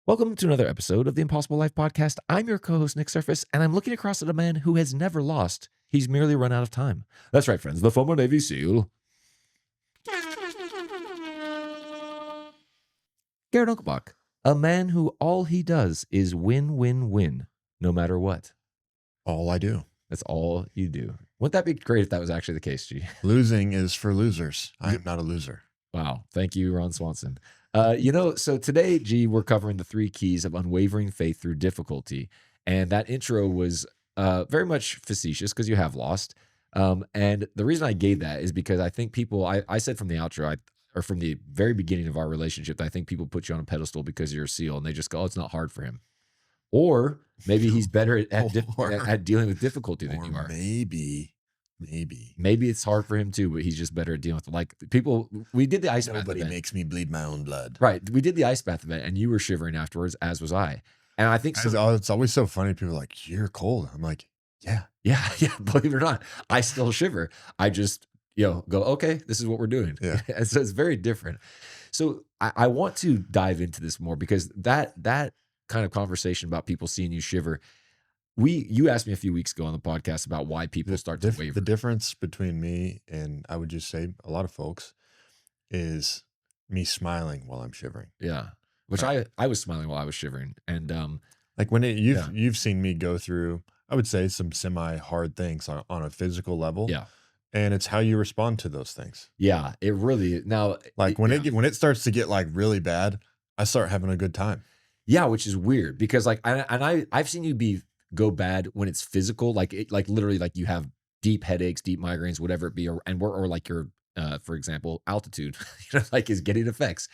Welcome to another episode of the Impossible Life Podcast. I'm your co-host, Nick Surface, and I'm looking across at a man who has never lost. He's merely run out of time. That's right, friends. The former Navy SEAL, Garrett and Nick, a man who all he does is win, win, win, no matter what. All I do. That's all you do. Wouldn't that be great if that was actually the case, G? Losing is for losers. I am not a loser. Wow. Thank you, Ron Swanson. So today, G, we're covering the 3 keys of unwavering faith through difficulty. And that intro was very much facetious because you have lost. And the reason I gave that is because I think people, I said from the outro, or from the very beginning of our relationship, I think people put you on a pedestal because you're a SEAL and they just go, oh, it's not hard for him. Or maybe he's better at dealing with difficulty than you are. Maybe it's hard for him too, but he's just better at dealing with it. Like people, we did the ice bath event. Nobody makes me bleed my own blood. Right. We did the ice bath event and you were shivering afterwards, as was I. And I think it's always so funny. People are like, you're cold. I'm like, yeah. Believe it or not, I still shiver. I just, go, okay, this is what we're doing. Yeah. And so it's very different. So I want to dive into this more because that kind of conversation about people seeing you shiver, you asked me a few weeks ago on the podcast about why people start to waver. The difference between me and I would just say a lot of folks is me smiling while I'm shivering. Yeah. Which I was smiling while I was shivering. And like when you've seen me go through, I would say some semi-hard things on a physical level. Yeah. And it's how you respond to those things. Yeah, it really now like when it starts to get like really bad, I start having a good time. Yeah, which is weird because like I've seen you go bad when it's physical, like literally like you have deep headaches, deep migraines, whatever it be, or like your for example, altitude, like is getting effects.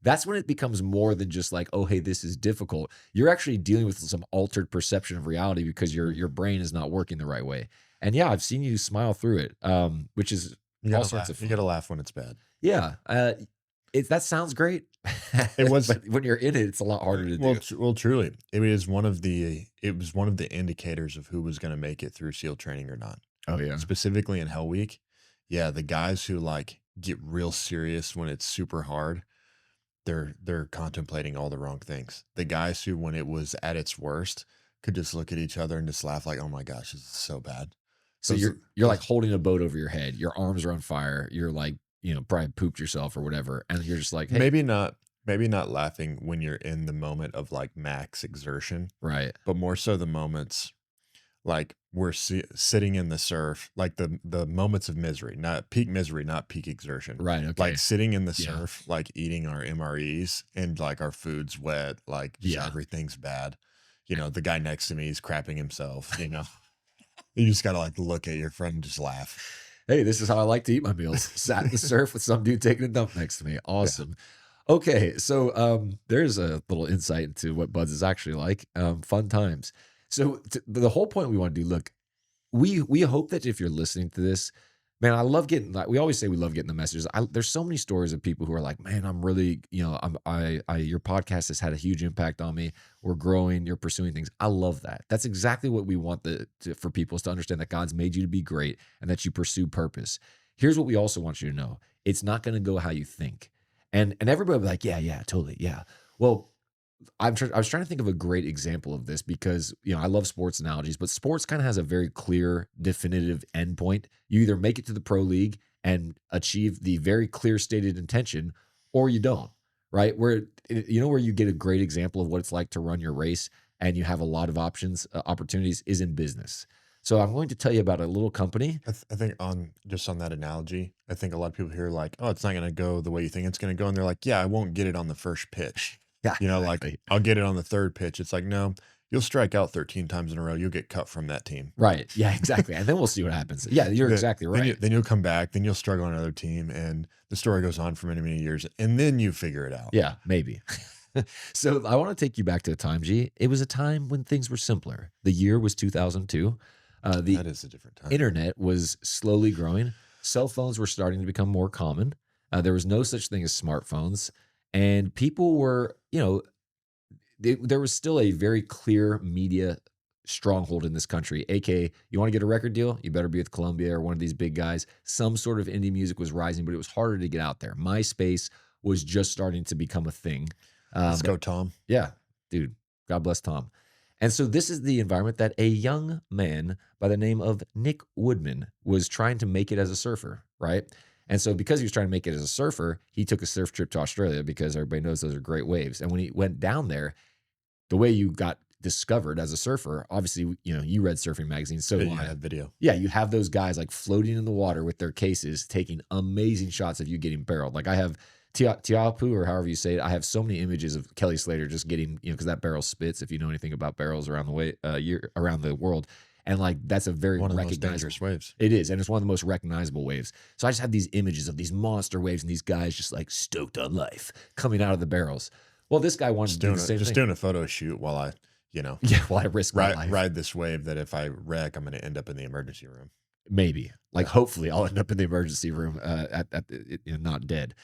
That's when it becomes more than just like, oh, hey, this is difficult. You're actually dealing with some altered perception of reality because your brain is not working the right way. And yeah, I've seen you smile through it, which is all sorts of fun. You got to laugh when it's bad. Yeah. That sounds great. It was, but when you're in it, it's a lot harder to do. Well, truly, it was one of the indicators of who was going to make it through SEAL training or not. Oh yeah. Specifically in Hell Week. Yeah. The guys who like get real serious when it's super hard, they're contemplating all the wrong things. The guys who, when it was at its worst, could just look at each other and just laugh like, oh my gosh, this is so bad. So you're like holding a boat over your head. Your arms are on fire. You're like, probably pooped yourself or whatever. And you're just like, hey. Maybe not laughing when you're in the moment of like max exertion. Right. But more so the moments like we're sitting in the surf, like the moments of misery, not peak misery, not peak exertion. Right. Okay. Like sitting in the surf, like eating our MREs and like our food's wet, like everything's bad. The guy next to me is crapping himself, You just got to like look at your friend and just laugh. Hey, this is how I like to eat my meals. Sat in the surf with some dude taking a dump next to me. Awesome. Yeah. Okay. So there's a little insight into what Buds is actually like. Fun times. So the whole point we want to do, look, we hope that if you're listening to this, man, I love getting, like, we always say we love getting the messages. There's so many stories of people who are like, man, I'm really, your podcast has had a huge impact on me. We're growing, you're pursuing things. I love that. That's exactly what we want for people is to understand that God's made you to be great and that you pursue purpose. Here's what we also want you to know. It's not going to go how you think. And everybody will be like, yeah, totally. Yeah. Well, I was trying to think of a great example of this because, I love sports analogies, but sports kind of has a very clear, definitive endpoint. You either make it to the pro league and achieve the very clear stated intention, or you don't, right? Where you get a great example of what it's like to run your race and you have a lot of opportunities is in business. So I'm going to tell you about a little company. I think on that analogy, I think a lot of people here are like, oh, it's not going to go the way you think it's going to go. And they're like, yeah, I won't get it on the first pitch. Yeah, exactly. Like I'll get it on the third pitch. It's like, no, you'll strike out 13 times in a row. You'll get cut from that team. Right. Yeah, exactly. And then we'll see what happens. Yeah, you're exactly right. Then you'll come back. Then you'll struggle on another team. And the story goes on for many, many years. And then you figure it out. Yeah, maybe. So I want to take you back to a time, G. It was a time when things were simpler. The year was 2002. That is a different time. Internet was slowly growing. Cell phones were starting to become more common. There was no such thing as smartphones. And people were, there was still a very clear media stronghold in this country, aka you want to get a record deal, you better be with Columbia or one of these big guys. Some sort of indie music was rising, but it was harder to get out there. MySpace was just starting to become a thing. Let's go, Tom. Yeah. dude, God bless Tom. And so this is the environment that a young man by the name of Nick Woodman was trying to make it as a surfer, right? And so because he was trying to make it as a surfer, he took a surf trip to Australia because everybody knows those are great waves. And when he went down there, the way you got discovered as a surfer, obviously, you read surfing magazines, so do Yeah, I. that video. Yeah, you have those guys like floating in the water with their cases, taking amazing shots of you getting barreled. Like I have Tiapu, or however you say it. I have so many images of Kelly Slater just getting, because that barrel spits. If you know anything about barrels around the way, around the world, and like that's a very One of the most recognizable dangerous waves. It is, and it's one of the most recognizable waves. So I just have these images of these monster waves and these guys just like stoked on life coming out of the barrels. Well, this guy wanted to do the same thing. Doing a photo shoot while I, Yeah, well, I risk my life. ride this wave that if I wreck, I'm going to end up in the emergency room. Maybe, like, hopefully, I'll end up in the emergency room not dead.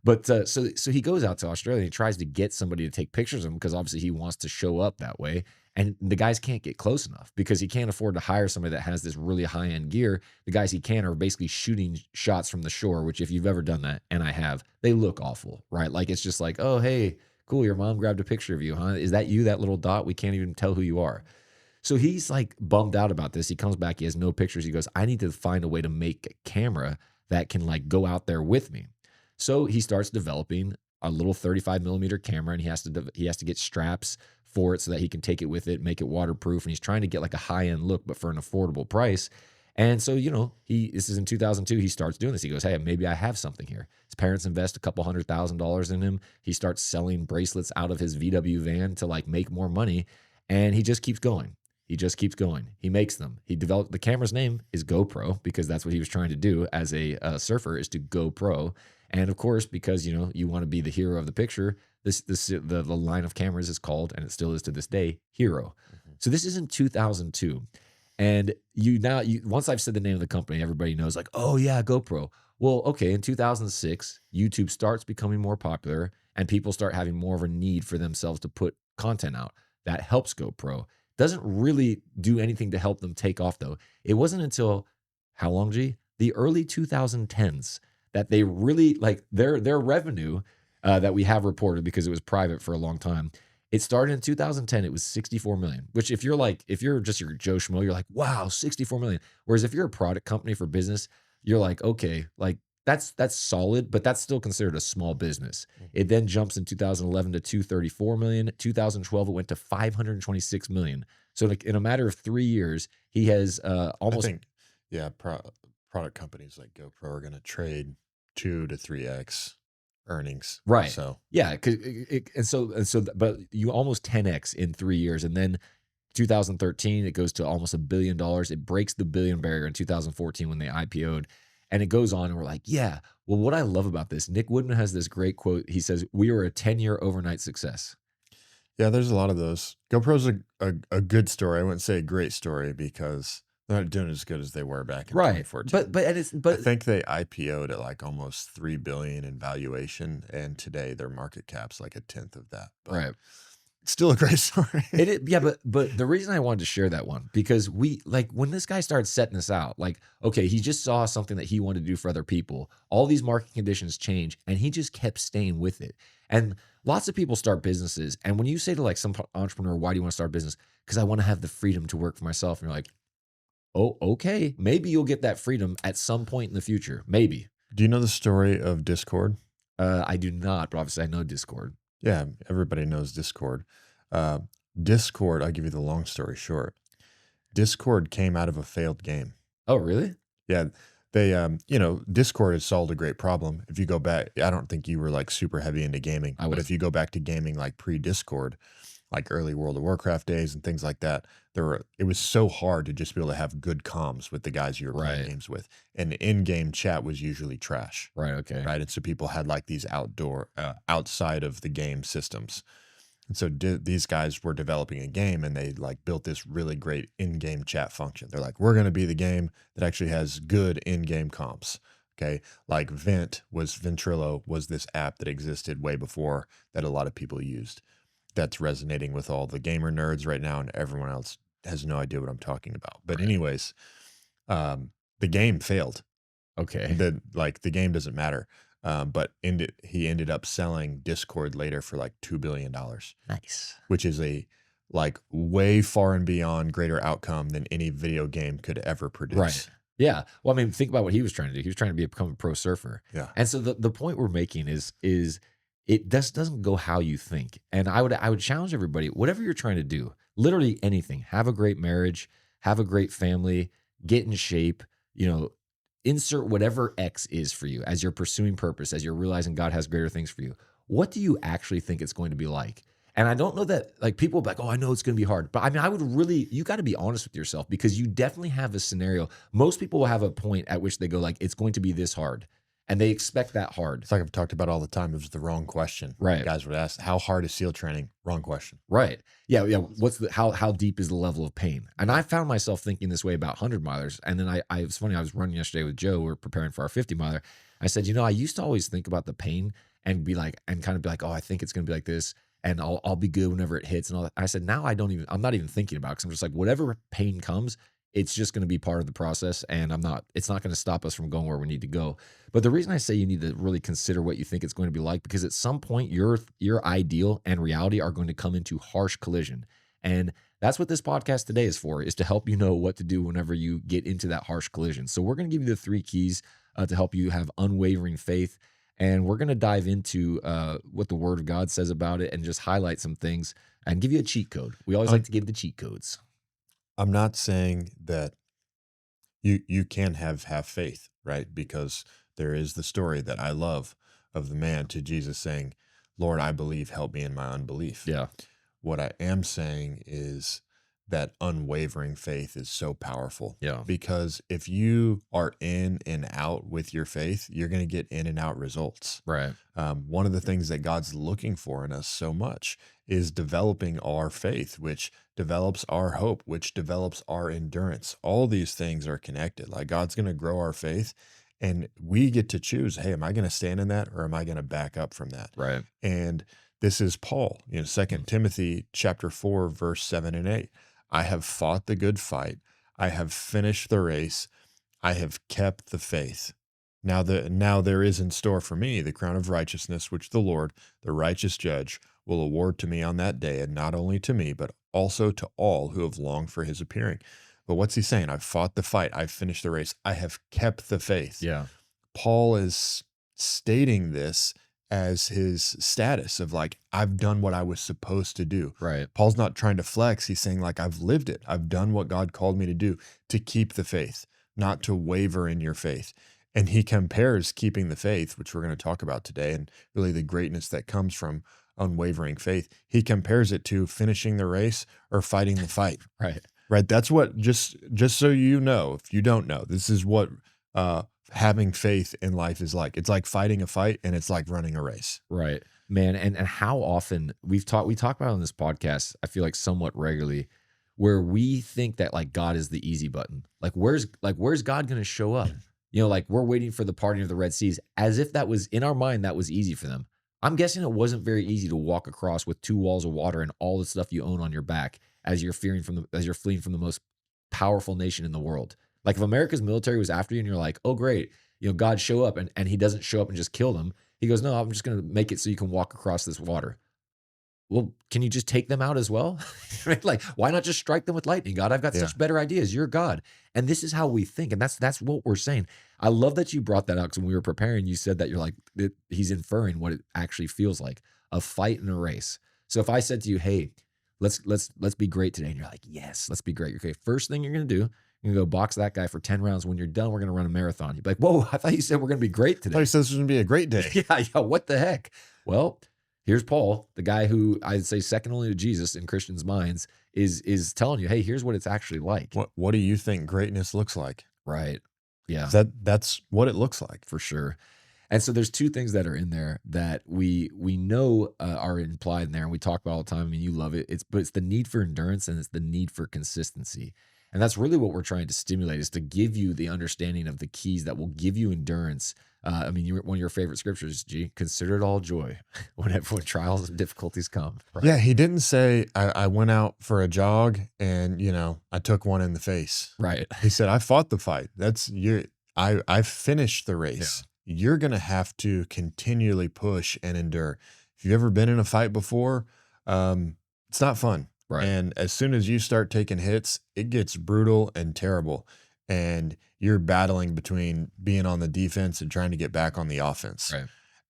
But so he goes out to Australia and he tries to get somebody to take pictures of him because obviously he wants to show up that way. And the guys can't get close enough because he can't afford to hire somebody that has this really high end gear. The guys he can are basically shooting shots from the shore, which if you've ever done that, and I have, they look awful, right? Like it's just like, oh, hey, cool, your mom grabbed a picture of you, huh? Is that you, that little dot? We can't even tell who you are. So he's like bummed out about this. He comes back, he has no pictures. He goes, I need to find a way to make a camera that can like go out there with me. So he starts developing a little 35 millimeter camera, and he has to get straps for it so that he can take it with it, make it waterproof. And he's trying to get like a high end look, but for an affordable price. And so, this is in 2002. He starts doing this. He goes, hey, maybe I have something here. His parents invest a couple $100,000 in him. He starts selling bracelets out of his VW van to like make more money. And he just keeps going. He just keeps going. He makes them. He developed the camera's name is GoPro because that's what he was trying to do as a surfer, is to go pro. And of course, because you want to be the hero of the picture, the line of cameras is called, and it still is to this day, Hero. So this is in 2002. And once I've said the name of the company, everybody knows like, oh yeah, GoPro. Well, okay, in 2006, YouTube starts becoming more popular and people start having more of a need for themselves to put content out. That helps GoPro. Doesn't really do anything to help them take off though. It wasn't until how long, G? The early 2010s that they really like their revenue that we have reported because it was private for a long time. It started in 2010. It was 64 million, which if you're just your Joe Schmo, you're like, wow, 64 million. Whereas if you're a product company for business, you're like, okay, like that's solid, but that's still considered a small business. It then jumps in 2011 to 234 million. 2012, it went to 526 million. So like in a matter of 3 years, he has almost. I think, yeah, product companies like GoPro are going to trade 2 to 3x earnings. Right. So yeah, but you almost 10x in 3 years, and then 2013 it goes to almost $1 billion. It breaks the billion barrier in 2014 when they IPO'd, and it goes on. And we're like, yeah. Well, what I love about this, Nick Woodman has this great quote. He says, "We were a 10-year overnight success." yeah, there's a lot of those. GoPro's a good story. I wouldn't say a great story because they're not doing as good as they were back in Right. 2014. But I think they IPO'd at like almost 3 billion in valuation, and today their market cap's like a tenth of that. But right. it's still a great story. It is, yeah, but the reason I wanted to share that one, because we like when this guy started setting this out, like, okay, he just saw something that he wanted to do for other people. All these market conditions change, and he just kept staying with it. And lots of people start businesses, and when you say to like some entrepreneur, why do you want to start a business? Because I want to have the freedom to work for myself. And you're like, oh, okay, maybe you'll get that freedom at some point in the future. Maybe. Do you know the story of Discord? I do not, but obviously I know Discord. Yeah, everybody knows Discord. Discord, I'll give you the long story short. Discord came out of a failed game. Oh, really? Yeah, they, Discord has solved a great problem. If you go back, I don't think you were like super heavy into gaming, but if you go back to gaming like pre-Discord, like early World of Warcraft days and things like that, it was so hard to just be able to have good comms with the guys you were playing games with. And the in-game chat was usually trash. Right, okay. Right, and so people had like these outside of the game systems. And so these guys were developing a game, and they like built this really great in-game chat function. They're like, we're going to be the game that actually has good in-game comps. Okay, like Ventrilo was this app that existed way before that a lot of people used. That's resonating with all the gamer nerds right now, and everyone else has no idea what I'm talking about. But anyways, the game failed. Okay. The game doesn't matter. He ended up selling Discord later for like $2 billion, Nice. which is a like way far and beyond greater outcome than any video game could ever produce. Right. Yeah. Well, I mean, think about what he was trying to do. He was trying to become a pro surfer. Yeah. And so the point we're making is it just doesn't go how you think. And I would challenge everybody, whatever you're trying to do, literally anything, have a great marriage, have a great family, get in shape, insert whatever X is for you as you're pursuing purpose, as you're realizing God has greater things for you. What do you actually think it's going to be like? And I don't know that, like, people will be like, oh, I know it's going to be hard. But I mean, you got to be honest with yourself, because you definitely have a scenario. Most people will have a point at which they go like, it's going to be this hard. And they expect that hard. It's like I've talked about all the time. It was the wrong question. Right. Guys would ask, how hard is SEAL training? Wrong question. Right. Yeah. What's how deep is the level of pain? And I found myself thinking this way about 100 milers. And then it's funny, I was running yesterday with Joe. We're preparing for our 50 miler. I said, I used to always think about the pain and kind of be like, oh, I think it's going to be like this, and I'll be good whenever it hits and all that. I said, now I'm not even thinking about it, because I'm just like, whatever pain comes, it's just going to be part of the process, and it's not going to stop us from going where we need to go. But the reason I say you need to really consider what you think it's going to be like, because at some point your ideal and reality are going to come into harsh collision. And that's what this podcast today is for, is to help you know what to do whenever you get into that harsh collision. So we're going to give you the 3 keys to help you have unwavering faith. And we're going to dive into what the Word of God says about it, and just highlight some things and give you a cheat code. We always like to give the cheat codes. I'm not saying that you can have faith, right? Because there is the story that I love of the man to Jesus saying, Lord, I believe, help me in my unbelief. Yeah. What I am saying is that unwavering faith is so powerful. Yeah. Because if you are in and out with your faith, you're going to get in and out results. Right. One of the things that God's looking for in us so much is developing our faith, which develops our hope, which develops our endurance. All these things are connected. Like, God's going to grow our faith, and we get to choose, hey, am I going to stand in that, or am I going to back up from that? Right. And this is Paul, 2 Timothy chapter 4, verse 7 and 8. I have fought the good fight. I have finished the race. I have kept the faith. Now there is in store for me the crown of righteousness, which the Lord, the righteous judge, will award to me on that day, and not only to me, but also to all who have longed for his appearing. But what's he saying? I've fought the fight. I've finished the race. I have kept the faith. Yeah. Paul is stating this as his status of like, I've done what I was supposed to do. Right. Paul's not trying to flex. He's saying like, I've lived it. I've done what God called me to do, to keep the faith, not to waver in your faith. And he compares keeping the faith, which we're going to talk about today, and really the greatness that comes from unwavering faith. He compares it to finishing the race or fighting the fight. Right. That's what, just so you know, if you don't know, this is what having faith in life is like. It's like fighting a fight, and it's like running a race. Right, man. And how often we talk about on this podcast, I feel like somewhat regularly, where we think that like God is the easy button. Like where's God going to show up? Like we're waiting for the parting of the Red Seas, as if that was, in our mind, that was easy for them. I'm guessing it wasn't very easy to walk across with 2 walls of water and all the stuff you own on your back as you're fleeing from the most powerful nation in the world. Like if America's military was after you and you're like, oh great, God show up, and he doesn't show up and just kill them. He goes, no, I'm just going to make it so you can walk across this water. Well, can you just take them out as well? Like, why not just strike them with lightning, God? I've got such better ideas. You're God. And this is how we think. And that's what we're saying. I love that you brought that out, because when we were preparing, you said that you're like, he's inferring what it actually feels like, a fight in a race. So if I said to you, hey, let's be great today, and you're like, yes, let's be great. Okay, first thing you're going to do, you're going to go box that guy for 10 rounds. When you're done, we're going to run a marathon. You'd be like, whoa, I thought you said we're going to be great today. I thought you said this was going to be a great day. Yeah, what the heck? Well, here's Paul, the guy who I'd say second only to Jesus in Christians' minds, is telling you, hey, here's what it's actually like. What do you think greatness looks like? Right. Yeah. That's what it looks like. For sure. And so there's 2 things that are in there that we know are implied in there, and we talk about all the time. I mean, you love it. But it's the need for endurance, and it's the need for consistency. And that's really what we're trying to stimulate, is to give you the understanding of the keys that will give you endurance. I mean, one of your favorite scriptures, consider it all joy when trials and difficulties come. Right? Yeah, he didn't say, I went out for a jog and, I took one in the face. Right. He said, I fought the fight. I finished the race. you're going to have to continually push and endure. If you've ever been in a fight before, it's not fun. Right. And as soon as you start taking hits, it gets brutal and terrible. And you're battling between being on the defense and trying to get back on the offense. Right.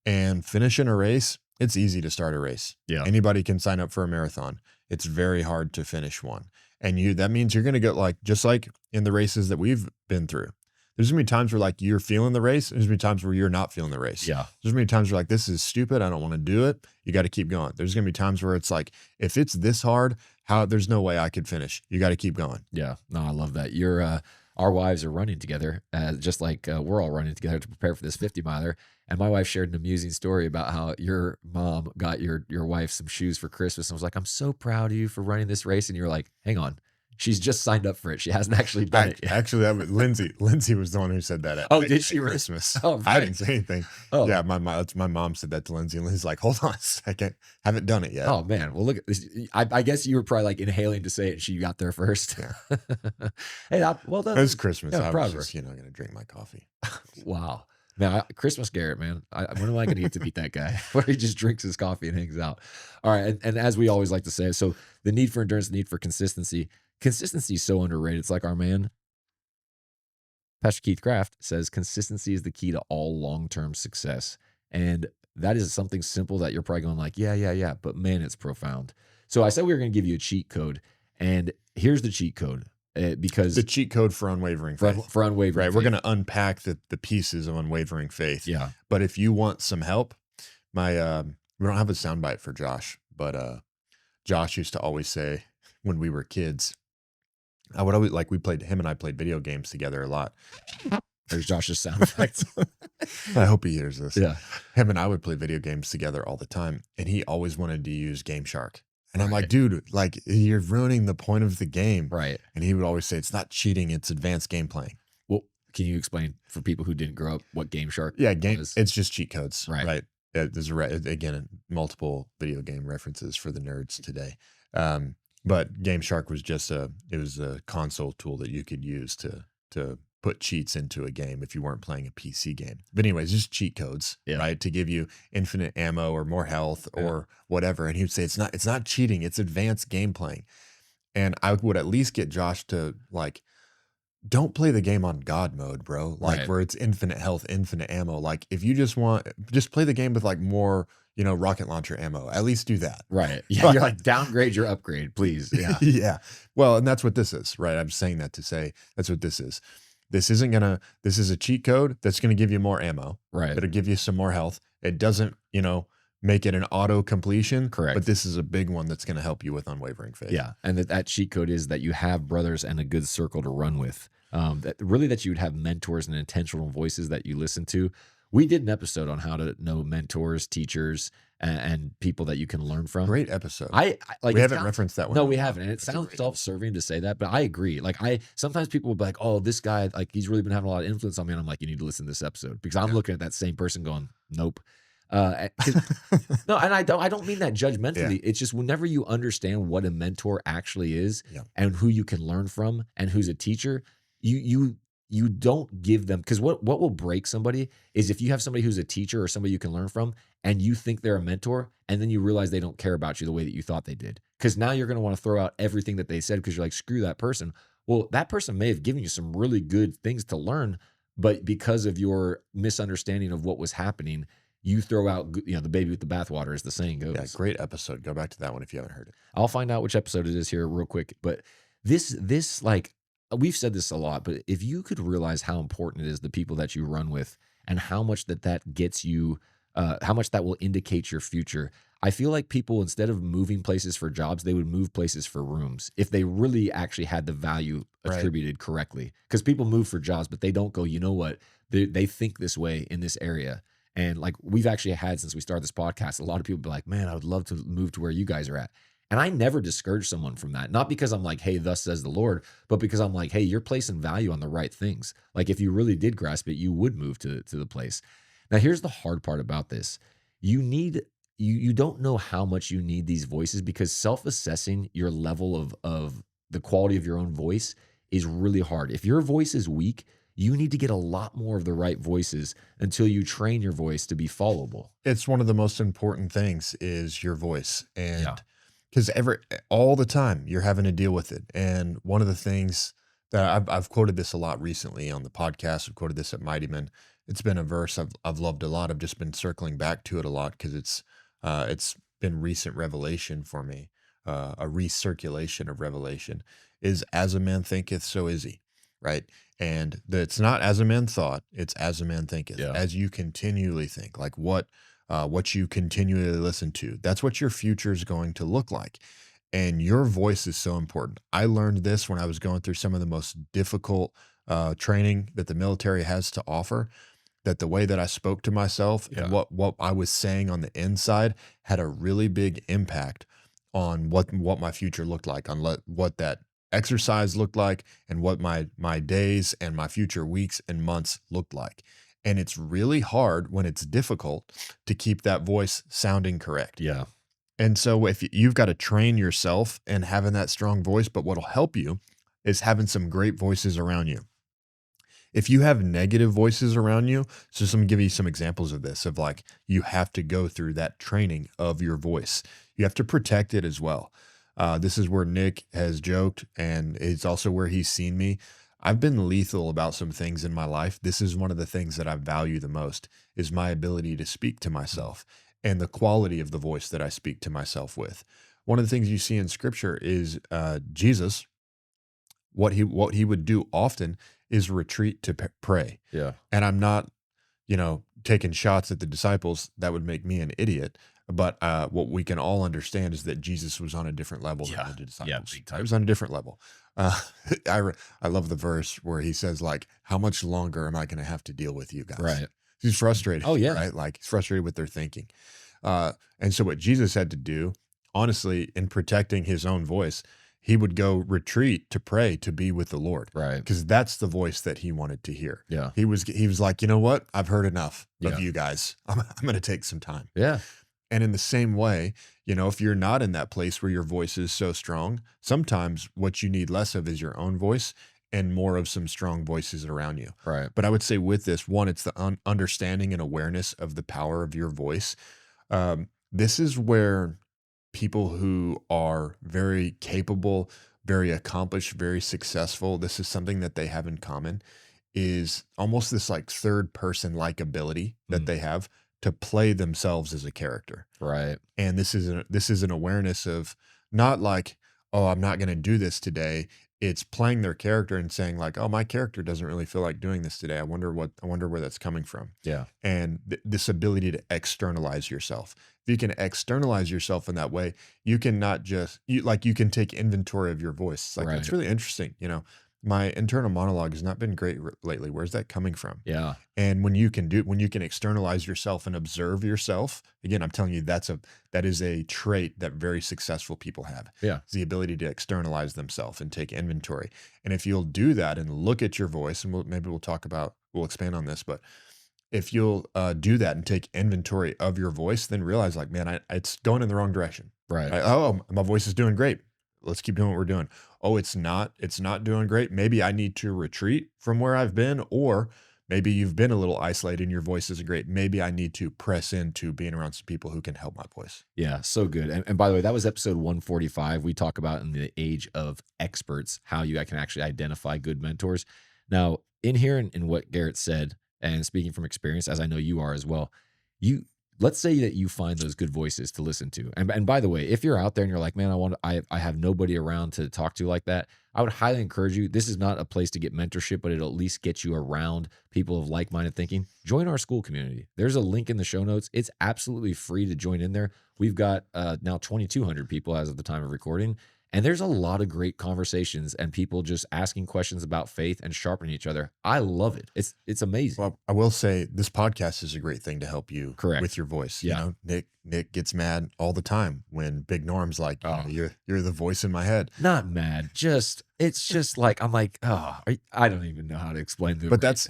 And finishing a race, it's easy to start a race. Yeah. Anybody can sign up for a marathon. It's very hard to finish one. And that means you're going to get just like in the races that we've been through. There's going to be times where you're feeling the race. There's going to be times where you're not feeling the race. Yeah. There's going to be times where this is stupid. I don't want to do it. You got to keep going. There's going to be times where it's if it's this hard, there's no way I could finish. You got to keep going. Yeah. No, I love that. Our wives are running together, just like we're all running together to prepare for this 50 miler. And my wife shared an amusing story about how your mom got your wife some shoes for Christmas and was like, I'm so proud of you for running this race. And you're like, hang on. She's just signed up for it. She hasn't actually done it yet. Actually, that was Lindsay. Lindsay was the one who said that. Did she? Christmas. Oh, right. I didn't say anything. Oh, yeah. My mom said that to Lindsay, and Lindsay's like, "Hold on a second, haven't done it yet." Oh man. Well, look at this. I guess you were probably inhaling to say it, and she got there first. Yeah. Hey, well done. It was Christmas. Yeah, I proud was of just, going to drink my coffee. Wow. Man, Christmas Garrett, man. When am I going to get to meet that guy where he just drinks his coffee and hangs out? All right. And as we always like to say, so the need for endurance, the need for consistency. Consistency is so underrated. It's like our man, Pastor Keith Craft, says consistency is the key to all long-term success. And that is something simple that you're probably going yeah. But man, it's profound. So I said we were going to give you a cheat code. And here's the cheat code. Because the cheat code for unwavering faith. For unwavering faith. We're going to unpack the pieces of unwavering faith. Yeah. But if you want some help, we don't have a soundbite for Josh, but Josh used to always say when we were kids, I would always him and I played video games together a lot. There's Josh's sound effects. I hope he hears this. Yeah. Him and I would play video games together all the time. And he always wanted to use Game Shark. And I'm like, dude, you're ruining the point of the game. Right. And he would always say, it's not cheating, it's advanced game playing. Well, can you explain for people who didn't grow up what Game Shark is? It's just cheat codes. Right. There's again, multiple video game references for the nerds today. But Game Shark was just a console tool that you could use to put cheats into a game if you weren't playing a PC game. But anyways, just cheat codes, right? To give you infinite ammo or more health or whatever. And he would say, it's not cheating, it's advanced game playing. And I would at least get Josh to don't play the game on God mode, bro. Where it's infinite health, infinite ammo. If you just play the game with more, rocket launcher ammo. At least do that. Right. Yeah. You're downgrade your upgrade, please. Yeah. Yeah. Well, and that's what this is, right? I'm saying that to say that's what this is. This is a cheat code that's going to give you more ammo. Right. It'll give you some more health. It doesn't, make it an auto completion. Correct. But this is a big one that's going to help you with unwavering faith. Yeah. And that cheat code is that you have brothers and a good circle to run with. That you would have mentors and intentional voices that you listen to. We did an episode on how to know mentors, teachers, and people that you can learn from. Great episode. We haven't referenced that one. No, we haven't. And it sounds self-serving to say that, but I agree. Sometimes people will be like, oh, this guy, he's really been having a lot of influence on me. And I'm like, you need to listen to this episode because I'm looking at that same person going, nope. No, and I don't mean that judgmentally. It's just whenever you understand what a mentor actually is and who you can learn from and who's a teacher, you don't give them, because what will break somebody is if you have somebody who's a teacher or somebody you can learn from and you think they're a mentor and then you realize they don't care about you the way that you thought they did. Because now you're going to want to throw out everything that they said because you're like, screw that person. Well, that person may have given you some really good things to learn, but because of your misunderstanding of what was happening, you throw out, the baby with the bathwater, as the saying goes. Yeah, great episode. Go back to that one if you haven't heard it. I'll find out which episode it is here real quick. But this we've said this a lot, but if you could realize how important it is the people that you run with and how much that gets you, how much that will indicate your future. I feel like people, instead of moving places for jobs, they would move places for rooms if they really actually had the value attributed correctly. Because people move for jobs, but they don't go, you know what? They think this way in this area. And we've actually had, since we started this podcast, a lot of people be like, man, I would love to move to where you guys are at. And I never discourage someone from that. Not because I'm like, hey, thus says the Lord, but because I'm like, hey, you're placing value on the right things. If you really did grasp it, you would move to the place. Now, here's the hard part about this. You don't know how much you need these voices because self-assessing your level of the quality of your own voice is really hard. If your voice is weak, you need to get a lot more of the right voices until you train your voice to be followable. It's one of the most important things is your voice. Yeah. And because all the time you're having to deal with it. And one of the things that I've quoted this a lot recently on the podcast, I've quoted this at Mighty Men. It's been a verse I've loved a lot. I've just been circling back to it a lot because it's been recent revelation for me, a recirculation of revelation. Is as a man thinketh, so is he, right? And it's not as a man thought; it's as a man thinketh. Yeah. As you continually think, like what you continually listen to, that's what your future is going to look like. And your voice is so important. I learned this when I was going through some of the most difficult training that the military has to offer, that the way that I spoke to myself Yeah. and what I was saying on the inside had a really big impact on what my future looked like, on what that exercise looked like, and what my days and my future weeks and months looked like. And it's really hard when it's difficult to keep that voice sounding correct. Yeah. And so if you've got to train yourself and having that strong voice, but what'll help you is having some great voices around you. If you have negative voices around you, so let me give you some examples of this, of like, you have to go through that training of your voice. You have to protect it as well. This is where Nick has joked, and it's also where he's seen me. I've been lethal about some things in my life. This is one of the things that I value the most, is my ability to speak to myself and the quality of the voice that I speak to myself with. One of the things you see in scripture is Jesus, what he would do often is retreat to pray. Yeah. And I'm not, taking shots at the disciples. That would make me an idiot. But what we can all understand is that Jesus was on a different level Yeah. than the disciples. Yeah, big time. He was on a different level. I love the verse where he says, like, how much longer am I going to have to deal with you guys? Right. He's frustrated. Oh, yeah. Right? Like, he's frustrated with their thinking. And so what Jesus had to do, honestly, in protecting his own voice, he would go retreat to pray, to be with the Lord. Right. Because that's the voice that he wanted to hear. Yeah. He was like, you know what? I've heard enough Yeah. of you guys. I'm going to take some time. Yeah. And in the same way, if you're not in that place where your voice is so strong, sometimes what you need less of is your own voice and more of some strong voices around you. Right. But I would say with this, one, it's the understanding and awareness of the power of your voice. This is where people who are very capable, very accomplished, very successful, this is something that they have in common, is almost this like third person like ability that they have to play themselves as a character. Right. And this is an awareness of not like, oh, I'm not going to do this today. It's playing their character and saying like, oh, my character doesn't really feel like doing this today. I wonder where that's coming from. Yeah. And this ability to externalize yourself. If you can externalize yourself in that way, you can not just you can take inventory of your voice. It's like, Right. it's really interesting. My internal monologue has not been great lately. Where's that coming from? Yeah. And when you can externalize yourself and observe yourself, again, I'm telling you, that is a trait that very successful people have. Yeah. It's the ability to externalize themselves and take inventory. And if you'll do that and look at your voice, and we'll expand on this, but if you'll do that and take inventory of your voice, then realize like, man, it's going in the wrong direction. Right. Oh, my voice is doing great. Let's keep doing what we're doing. Oh, it's not doing great. Maybe I need to retreat from where I've been, or maybe you've been a little isolated and your voice isn't great. Maybe I need to press into being around some people who can help my voice. Yeah, so good. And by the way, that was episode 145. We talk about in the age of experts, how you can actually identify good mentors. Now, in here, in what Garrett said, and speaking from experience, as I know you are as well, let's say that you find those good voices to listen to. And by the way, if you're out there and you're like, man, I have nobody around to talk to like that, I would highly encourage you. This is not a place to get mentorship, but it'll at least get you around people of like-minded thinking. Join our school community. There's a link in the show notes. It's absolutely free to join in there. We've got now 2,200 people as of the time of recording. And there's a lot of great conversations and people just asking questions about faith and sharpening each other. I love it. It's amazing. Well, I will say this podcast is a great thing to help you Correct. with your voice. Yeah. Nick gets mad all the time when Big Norm's like, you're the voice in my head. Not mad. It's just like, I'm like, I don't even know how to explain it. But that's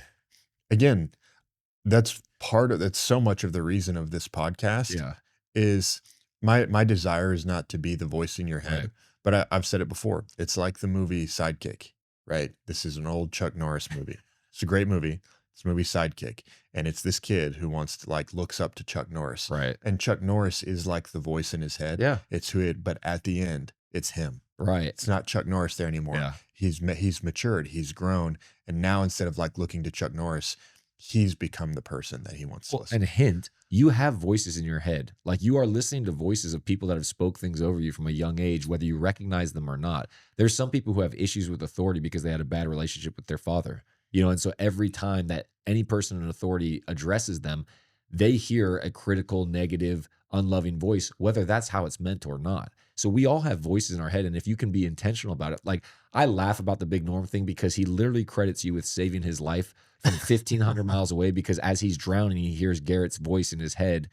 so much of the reason of this podcast. Yeah. Is my desire is not to be the voice in your head. Right. But I've said it before. It's like the movie Sidekick, right? This is an old Chuck Norris movie. It's a great movie. It's a movie Sidekick. And it's this kid who wants to like looks up to Chuck Norris. Right. And Chuck Norris is like the voice in his head. Yeah. It's who it, but at the end, it's him. Right. It's not Chuck Norris there anymore. Yeah. He's matured, he's grown. And now instead of like looking to Chuck Norris, he's become the person that he wants to listen and hint, you have voices in your head. Like you are listening to voices of people that have spoke things over you from a young age, whether you recognize them or not. There's some people who have issues with authority because they had a bad relationship with their father, you know, and so every time that any person in authority addresses them, they hear a critical, negative, unloving voice, whether that's how it's meant or not. So we all have voices in our head. And if you can be intentional about it, like I laugh about the Big Norm thing because he literally credits you with saving his life from 1,500 miles away, because as he's drowning, he hears Garrett's voice in his head.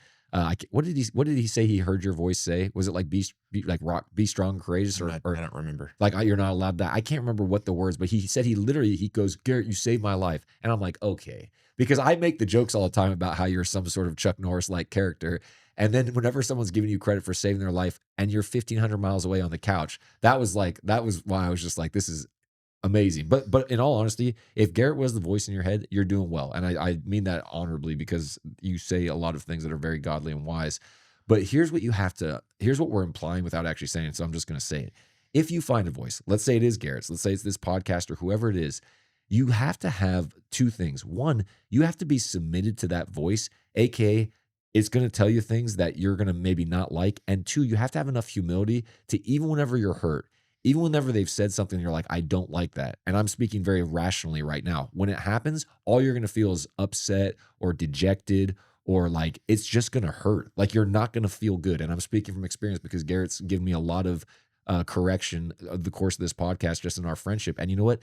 What did he say? He heard your voice say, was it like be strong, courageous, or I don't remember. Like you're not allowed that. I can't remember what the words, but he said he goes, Garrett, you saved my life, and I'm like, okay, because I make the jokes all the time about how you're some sort of Chuck Norris like character. And then whenever someone's giving you credit for saving their life and you're 1,500 miles away on the couch, that was why I was just like, this is amazing. But in all honesty, if Garrett was the voice in your head, you're doing well. And I mean that honorably, because you say a lot of things that are very godly and wise. But here's what we're implying without actually saying it. So I'm just going to say it. If you find a voice, let's say it is Garrett's, let's say it's this podcast or whoever it is, you have to have two things. One, you have to be submitted to that voice, aka it's going to tell you things that you're going to maybe not like. And two, you have to have enough humility to, even whenever you're hurt, even whenever they've said something, you're like, I don't like that. And I'm speaking very rationally right now. When it happens, all you're going to feel is upset or dejected, or like, it's just going to hurt. Like you're not going to feel good. And I'm speaking from experience because Garrett's given me a lot of correction of the course of this podcast, just in our friendship. And you know what?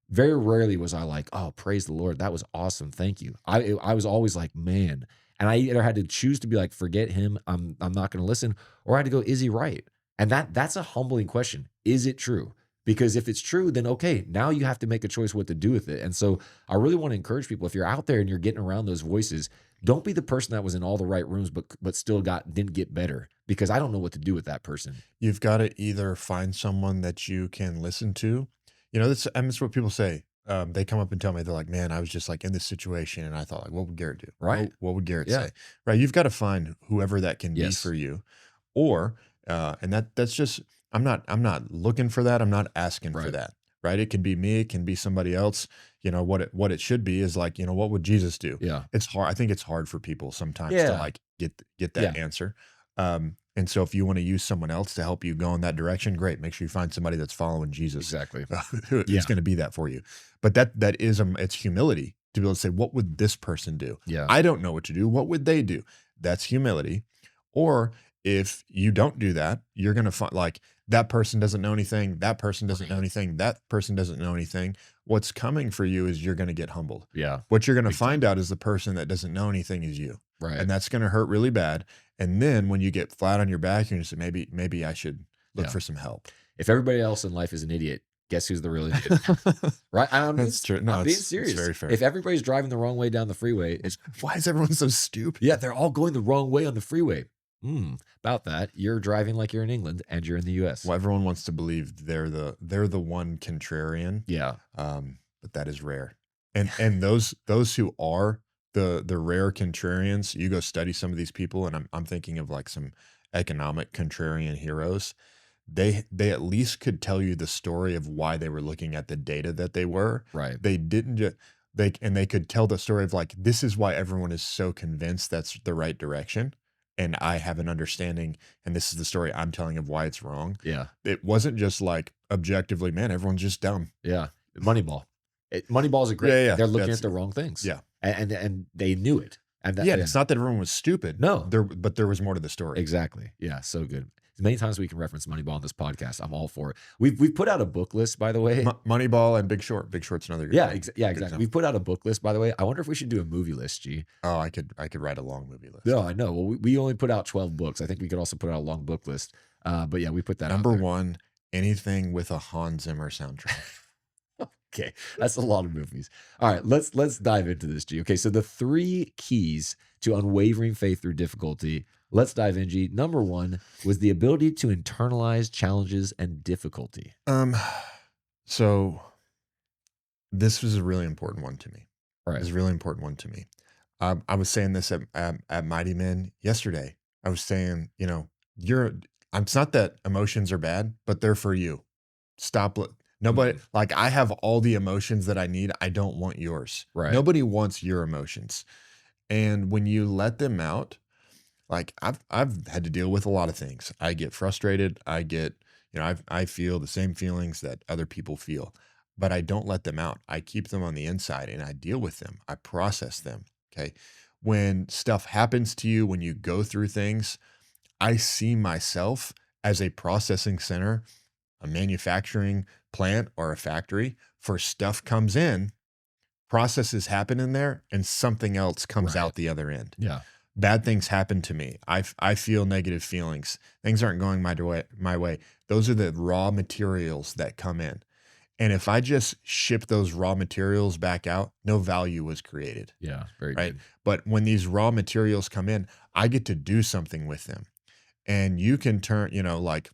Very rarely was I like, oh, praise the Lord, that was awesome, thank you. I was always like, man. And I either had to choose to be like, forget him, I'm not going to listen, or I had to go, is he right? And that's a humbling question. Is it true? Because if it's true, then okay, now you have to make a choice what to do with it. And so I really want to encourage people, if you're out there and you're getting around those voices, don't be the person that was in all the right rooms, but still didn't get better, because I don't know what to do with that person. You've got to either find someone that you can listen to. You know, that's what people say. They come up and tell me, they're like, man, I was just like in this situation and I thought, like, what would Garrett do? Right. What would Garrett say? Right. You've got to find whoever that can be for you. Or, and that's just, I'm not looking for that. I'm not asking for that. Right. It can be me. It can be somebody else. You know, what it should be is like, you know, what would Jesus do? Yeah. It's hard. I think it's hard for people sometimes to like get that answer. And so if you want to use someone else to help you go in that direction, great. Make sure you find somebody that's following Jesus. Exactly. Who's going to be that for you. But that is, it's humility to be able to say, what would this person do? Yeah. I don't know what to do. What would they do? That's humility. Or if you don't do that, you're going to find like that person doesn't know anything. That person doesn't know anything. That person doesn't know anything. What's coming for you is you're going to get humbled. Yeah. What you're going to find out is the person that doesn't know anything is you. Right. And that's going to hurt really bad. And then when you get flat on your back, you're going to say, maybe I should look for some help. If everybody else in life is an idiot, guess who's the real idiot? Right? That's true. No, I'm being serious. It's very fair. If everybody's driving the wrong way down the freeway, why is everyone so stupid? Yeah, they're all going the wrong way on the freeway. About that, you're driving like you're in England and you're in the U.S. Well, everyone wants to believe they're the one contrarian. Yeah. But that is rare. And those who are the rare contrarians, you go study some of these people, and I'm thinking of like some economic contrarian heroes. They at least could tell you the story of why they were looking at the data that they were. Right. They didn't just they could tell the story of like, this is why everyone is so convinced that's the right direction. And I have an understanding, and this is the story I'm telling of why it's wrong. Yeah. It wasn't just like objectively, man, everyone's just dumb. Yeah. Moneyball. Moneyball is a great. Yeah. They're looking at the wrong things. Yeah. And they knew it. And it's not that everyone was stupid. No. But there was more to the story. Exactly. Yeah. So good. As many times we can reference Moneyball on this podcast, I'm all for it. We've put out a book list, by the way. Moneyball and Big Short. Big Short's another. Yeah, exactly. We've put out a book list, by the way. I wonder if we should do a movie list, G. Oh, I could write a long movie list. No, I know. Well, we only put out 12 books. I think we could also put out a long book list. But yeah, we put that Number out there. one, anything with a Hans Zimmer soundtrack. Okay, that's a lot of movies. All right, let's dive into this, G. Okay, so the 3 keys to unwavering faith through difficulty. Let's dive in, G. Number 1 was the ability to internalize challenges and difficulty. So this was a really important one to me. Right. is a really important one to me. I was saying this at Mighty Men yesterday. I was saying, you're. It's not that emotions are bad, but they're for you. Stop. Nobody Mhm. like I have all the emotions that I need. I don't want yours. Right. Nobody wants your emotions. And when you let them out, like I've had to deal with a lot of things. I get frustrated. I feel the same feelings that other people feel, but I don't let them out. I keep them on the inside and I deal with them. I process them. Okay. When stuff happens to you, when you go through things, I see myself as a processing center, a manufacturing plant or a factory for stuff comes in, processes happen in there, and something else comes Right. out the other end. Yeah. Bad things happen to me. I feel negative feelings. Things aren't going my way. Those are the raw materials that come in. And if I just ship those raw materials back out, no value was created, Yeah. Very right? good. But when these raw materials come in, I get to do something with them. And you can turn, like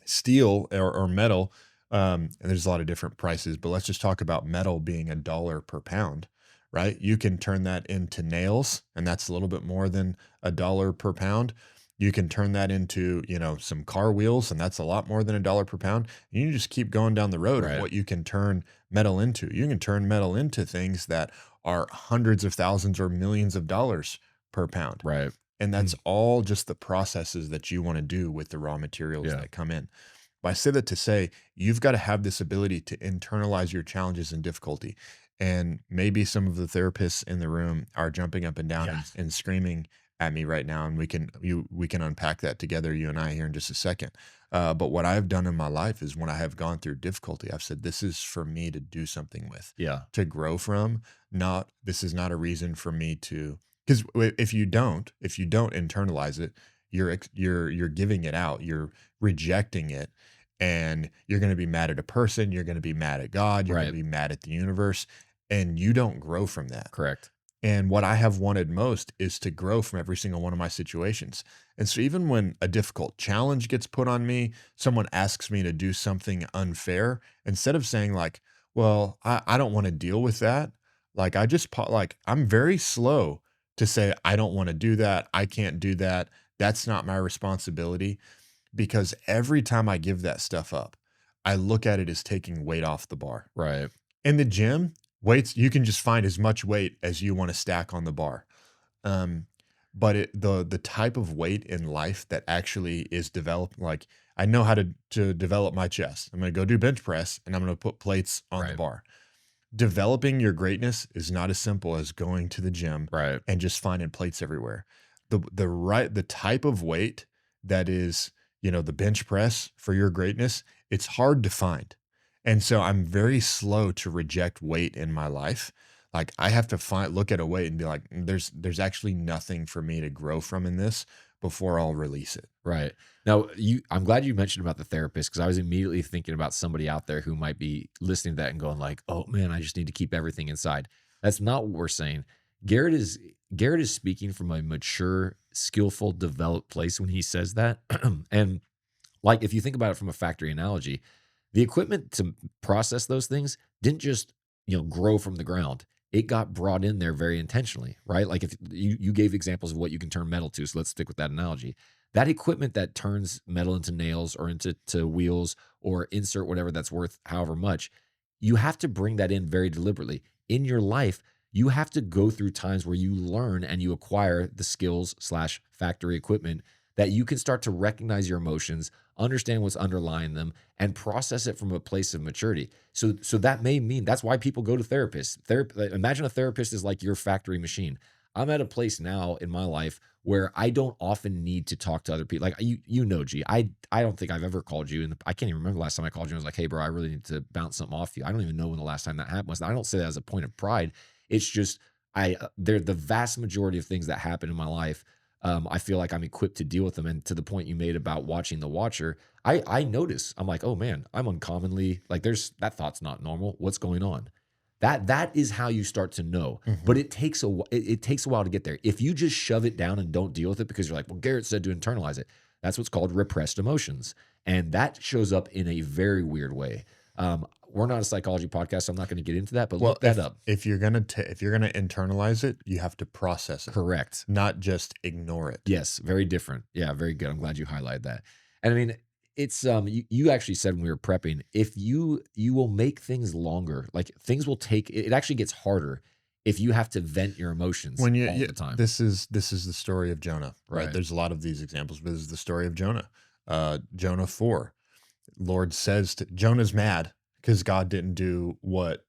steel or metal, and there's a lot of different prices, but let's just talk about metal being $1 per pound, right? You can turn that into nails, and that's a little bit more than $1 per pound. You can turn that into, some car wheels, and that's a lot more than $1 per pound. You can just keep going down the road of Right. what you can turn metal into. You can turn metal into things that are hundreds of thousands or millions of dollars per pound. Right. And that's Mm. all just the processes that you want to do with the raw materials Yeah. that come in. But I say that to say you've got to have this ability to internalize your challenges and difficulty. And maybe some of the therapists in the room are jumping up and down Yeah. and screaming at me right now, and we can unpack that together, you and I, here in just a second. But what I've done in my life is when I have gone through difficulty, I've said this is for me to do something with, Yeah. to grow from. Not this is not a reason for me to because if you don't internalize it, you're giving it out, you're rejecting it, and you're going to be mad at a person, you're going to be mad at God, you're going to Right. be mad at the universe, and you don't grow from that. Correct. And what I have wanted most is to grow from every single one of my situations. And so even when a difficult challenge gets put on me, someone asks me to do something unfair, instead of saying like, well, I don't want to deal with that. Like I'm very slow to say, I don't want to do that. I can't do that. That's not my responsibility. Because every time I give that stuff up, I look at it as taking weight off the bar. Right. In the gym, weights, you can just find as much weight as you want to stack on the bar. Um, but the type of weight in life that actually is developed, like I know how to develop my chest. I'm gonna go do bench press and I'm gonna put plates on the Right. bar. Developing your greatness is not as simple as going to the gym Right. and just finding plates everywhere. The type of weight that is, the bench press for your greatness, it's hard to find. And so I'm very slow to reject weight in my life. Like I have to look at a weight and be like, there's actually nothing for me to grow from in this before I'll release it. Right. Now, I'm glad you mentioned about the therapist because I was immediately thinking about somebody out there who might be listening to that and going like, "Oh man, I just need to keep everything inside." That's not what we're saying. Garrett is Garrett is speaking from a mature, skillful, developed place when he says that. And like if you think about it from a factory analogy, the equipment to process those things didn't just, grow from the ground. It got brought in there very intentionally, right? Like if you gave examples of what you can turn metal to, so let's stick with that analogy. That equipment that turns metal into nails or into wheels or insert whatever that's worth however much, you have to bring that in very deliberately. In your life, you have to go through times where you learn and you acquire the skills slash factory equipment that you can start to recognize your emotions, understand what's underlying them, and process it from a place of maturity. So that may mean that's why people go to therapists. Imagine a therapist is like your factory machine. I'm at a place now in my life where I don't often need to talk to other people. Like G, I don't think I've ever called you, and I can't even remember the last time I called you. And I was like, hey, bro, I really need to bounce something off you. I don't even know when the last time that happened was. I don't say that as a point of pride. It's just they're the vast majority of things that happen in my life. I feel like I'm equipped to deal with them. And to the point you made about watching The Watcher, I notice I'm like, oh man, I'm uncommonly like that thought's not normal. What's going on? That is how you start to know. But Mhm. it takes a while to get there. If you just shove it down and don't deal with it because you're like, well, Garrett said to internalize it. That's what's called repressed emotions, and that shows up in a very weird way. we're not a psychology podcast, so I'm not going to get into that, but Well, look that up. if you're gonna if you're gonna internalize it, you have to process it, Correct. not just ignore it. Yes, very different. Yeah, very good. I'm glad you highlighted that. And I mean, it's you actually said when we were prepping, if you will make things longer, like things will take it actually gets harder if you have to vent your emotions When all the time. this is the story of Jonah, right? Right. There's a lot of these examples, but this is the story of Jonah. Jonah 4. Lord says to Jonah's mad because God didn't do what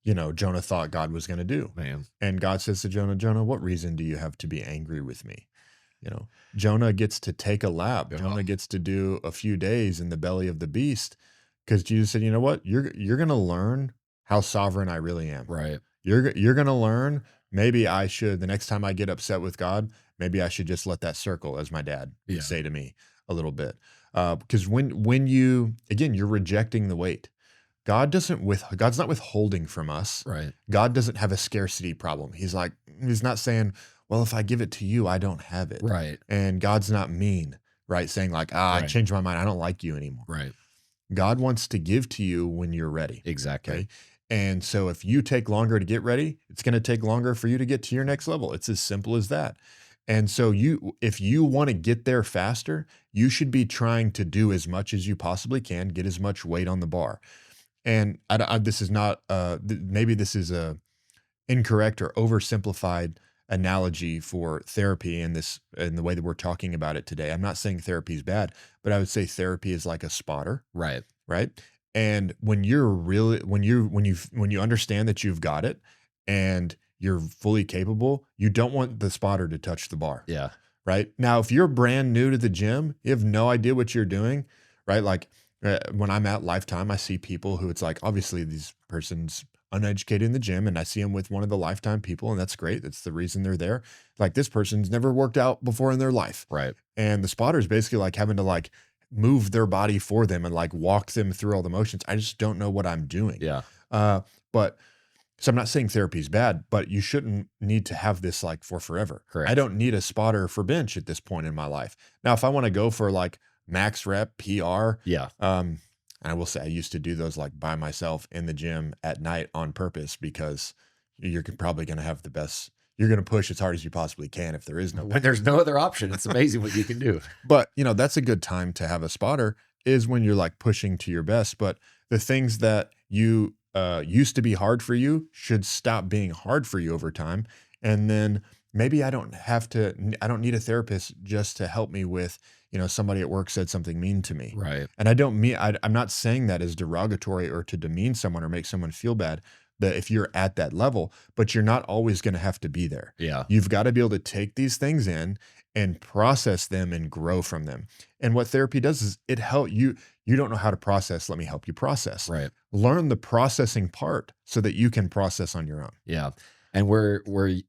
Jonah thought God was going to do. Man. And God says to Jonah, Jonah, what reason do you have to be angry with me? Jonah gets to take a lap. Yeah. Jonah gets to do a few days in the belly of the beast because Jesus said, you know what? You're going to learn how sovereign I really am. Right. You're going to learn. Maybe I should, the next time I get upset with God, maybe I should just let that circle, as my dad would say to me a little bit. Because when you're rejecting the weight. God's not withholding from us. Right. God doesn't have a scarcity problem. He's not saying, well, if I give it to you, I don't have it. Right. And God's not mean, right? Saying like, I Right. changed my mind. I don't like you anymore. Right. God wants to give to you when you're ready. Exactly. Okay. And so if you take longer to get ready, it's going to take longer for you to get to your next level. It's as simple as that. And so if you want to get there faster, you should be trying to do as much as you possibly can, get as much weight on the bar. And this is not, maybe this is a incorrect or oversimplified analogy for therapy in the way that we're talking about it today. I'm not saying therapy is bad, but I would say therapy is like a spotter. Right. Right. And when you understand that you've got it and you're fully capable, you don't want the spotter to touch the bar. Yeah. Right. Now, if you're brand new to the gym, you have no idea what you're doing. Right. Like when I'm at Lifetime, I see people who it's like, obviously these person's uneducated in the gym, and I see them with one of the Lifetime people, and that's great. That's the reason they're there. Like this person's never worked out before in their life. Right. And the spotter is basically like having to like move their body for them and like walk them through all the motions. I just don't know what I'm doing. Yeah. So I'm not saying therapy is bad, but you shouldn't need to have this like for forever. Correct. I don't need a spotter for bench at this point in my life. Now, if I want to go for like max rep PR, Yeah. I will say I used to do those like by myself in the gym at night on purpose because you're probably going to have the best. You're going to push as hard as you possibly can if there is no. When there's no other option, it's amazing what you can do. But that's a good time to have a spotter is when you're like pushing to your best. But the things that you used to be hard for you should stop being hard for you over time. And then maybe I don't need a therapist just to help me with, somebody at work said something mean to me. Right. And I'm not saying that as derogatory or to demean someone or make someone feel bad that if you're at that level, but you're not always going to have to be there. Yeah. You've got to be able to take these things in and process them and grow from them. And what therapy does is it helps you. You don't know how to process. Let me help you process. Right. Learn the processing part so that you can process on your own. Yeah. And we're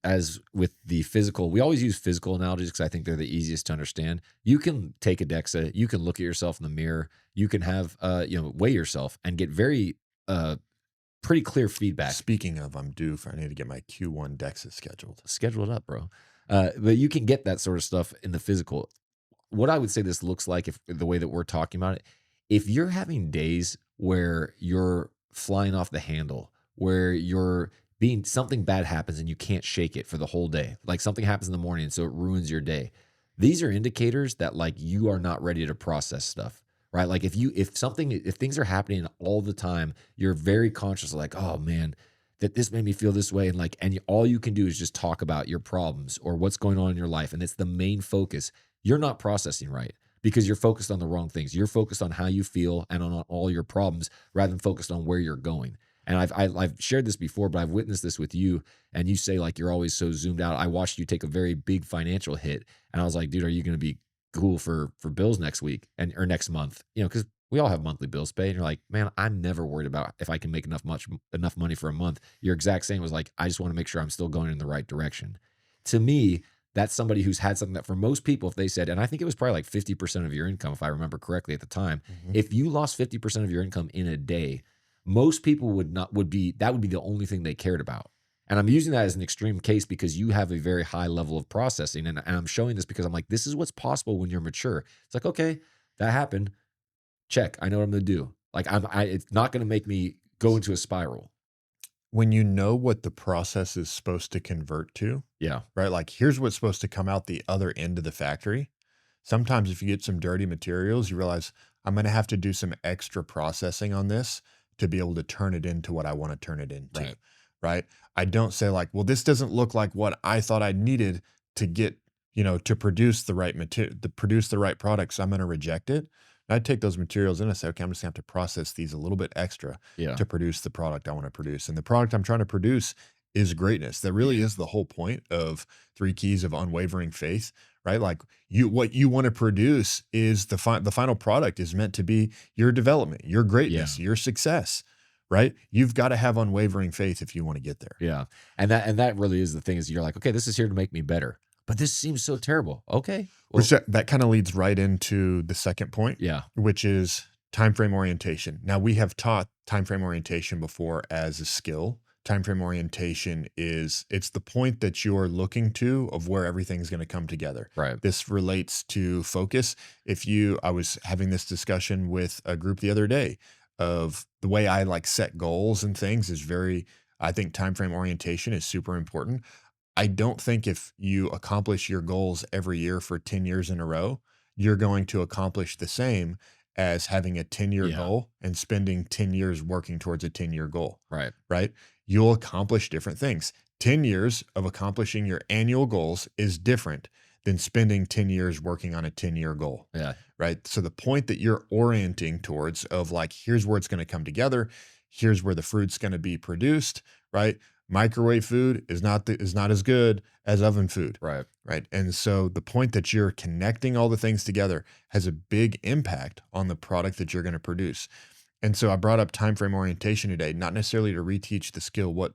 as with the physical, we always use physical analogies because I think they're the easiest to understand. You can take a DEXA, you can look at yourself in the mirror, you can have weigh yourself and get very pretty clear feedback. Speaking of, I need to get my Q1 DEXA scheduled. Schedule it up, bro. But you can get that sort of stuff in the physical. What I would say this looks like, if the way that we're talking about it, if you're having days where you're flying off the handle, where something bad happens and you can't shake it for the whole day, like something happens in the morning, so it ruins your day. These are indicators that like you are not ready to process stuff, right? Like if things are happening all the time, you're very conscious of like, oh man, that this made me feel this way. And all you can do is just talk about your problems or what's going on in your life. And it's the main focus. You're not processing right because you're focused on the wrong things. You're focused on how you feel and on all your problems rather than focused on where you're going. And I've shared this before, but I've witnessed this with you. And you say like, you're always so zoomed out. I watched you take a very big financial hit. And I was like, dude, are you going to be cool for bills next week or next month? Because we all have monthly bills to pay. And you're like, man, I'm never worried about if I can make enough money for a month. Your exact same was like, I just want to make sure I'm still going in the right direction. To me, that's somebody who's had something that for most people, if they said, and I think it was probably like 50% of your income, if I remember correctly at the time, if you lost 50% of your income in a day, most people that would be the only thing they cared about. And I'm using that as an extreme case because you have a very high level of processing. And I'm showing this because I'm like, this is what's possible when you're mature. It's like, okay, that happened. Check. I know what I'm going to do. Like it's not going to make me go into a spiral. When you know what the process is supposed to convert to, Yeah. right? Like here's what's supposed to come out the other end of the factory. Sometimes if you get some dirty materials, you realize I'm going to have to do some extra processing on this to be able to turn it into what I want to turn it into. Right. Right. I don't say like, well, this doesn't look like what I thought I needed to get, to produce the right material, to produce the right product. So I'm going to reject it. And I take those materials and I say, okay, I'm just gonna have to process these a little bit extra Yeah. to produce the product I want to produce. And the product I'm trying to produce is greatness. That really is the whole point of 3 keys of unwavering faith, right? Like what you want to produce is the final product is meant to be your development, your greatness, your success, right? You've got to have unwavering faith if you want to get there. Yeah. And that really is the thing is you're like, okay, this is here to make me better, but this seems so terrible. Okay. Well, Which that kind of leads right into the second point, yeah. which is timeframe orientation. Now we have taught timeframe orientation before as a skill. Timeframe orientation it's the point that you're looking to of where everything's going to come together. Right. This relates to focus. I was having this discussion with a group the other day of the way I like set goals and things I think timeframe orientation is super important. I don't think if you accomplish your goals every year for 10 years in a row, you're going to accomplish the same as having a 10-year goal and spending 10 years working towards a 10-year goal. Right. Right. You'll accomplish different things. 10 years of accomplishing your annual goals is different than spending 10 years working on a 10-year goal. Yeah. Right. So the point that you're orienting towards of like, here's where it's going to come together. Here's where the fruit's going to be produced. Right. Microwave food is not as good as oven food. Right. Right. And so the point that you're connecting all the things together has a big impact on the product that you're going to produce. And so I brought up timeframe orientation today, not necessarily to reteach the skill. What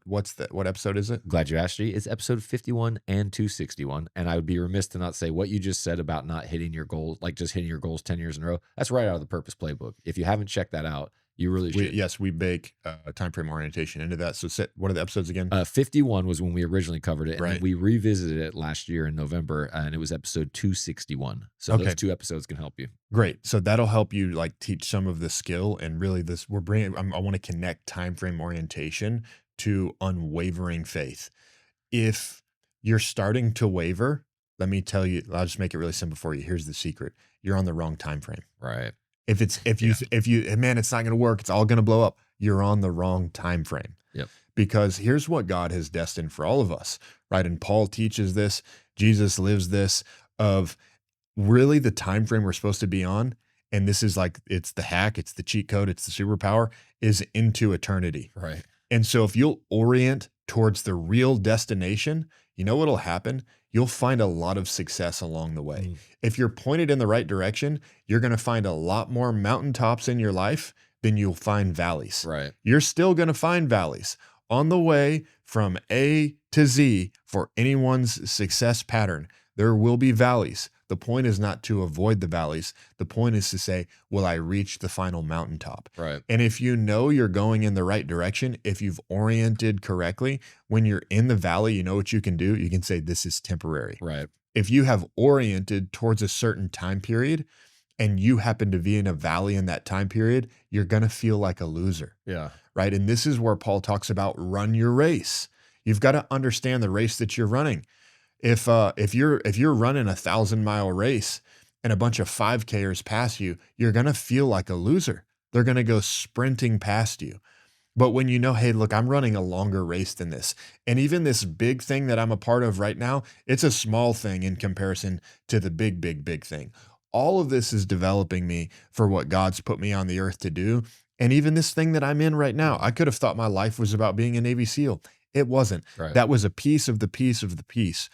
episode is it? Glad you asked me. It's episode 51 and 261. And I would be remiss to not say what you just said about not hitting your goals, like just hitting your goals 10 years in a row. That's right out of the Purpose Playbook. If you haven't checked that out, you really should. We bake timeframe orientation into that. So what are the episodes again? 51 was when we originally covered it. And Right. then we revisited it last year in November, and it was episode 261. So Okay. those 2 episodes can help you. Great. So that'll help you like teach some of the skill and really I want to connect timeframe orientation to unwavering faith. If you're starting to waver, let me tell you, I'll just make it really simple for you. Here's the secret. You're on the wrong time frame. Right. If you man, it's not going to work, it's all going to blow up, you're on the wrong time frame. Yep. Because here's what God has destined for all of us, right? And Paul teaches this, Jesus lives this of really the time frame we're supposed to be on. And this is like, it's the hack, it's the cheat code, it's the superpower, is into eternity. Right. And so if you'll orient towards the real destination, you know what'll happen? You'll find a lot of success along the way. If you're pointed in the right direction, you're going to find a lot more mountaintops in your life than you'll find valleys. Right. You're still going to find valleys on the way from A to Z for anyone's success pattern. There will be valleys. The point is not to avoid the valleys. The point is to say, will I reach the final mountaintop? Right. And if you know you're going in the right direction, if you've oriented correctly, when you're in the valley, you know what you can do? You can say, this is temporary. Right. If you have oriented towards a certain time period and you happen to be in a valley in that time period, you're going to feel like a loser. Yeah. Right. And this is where Paul talks about run your race. You've got to understand the race that you're running. If you're running 1,000-mile race and a bunch of 5Kers pass you, you're going to feel like a loser. They're going to go sprinting past you. But when you know, hey, look, I'm running a longer race than this. And even this big thing that I'm a part of right now, it's a small thing in comparison to the big, big, big thing. All of this is developing me for what God's put me on the earth to do. And even this thing that I'm in right now, I could have thought my life was about being a Navy SEAL. It wasn't. Right. That was a piece of the piece of the piece.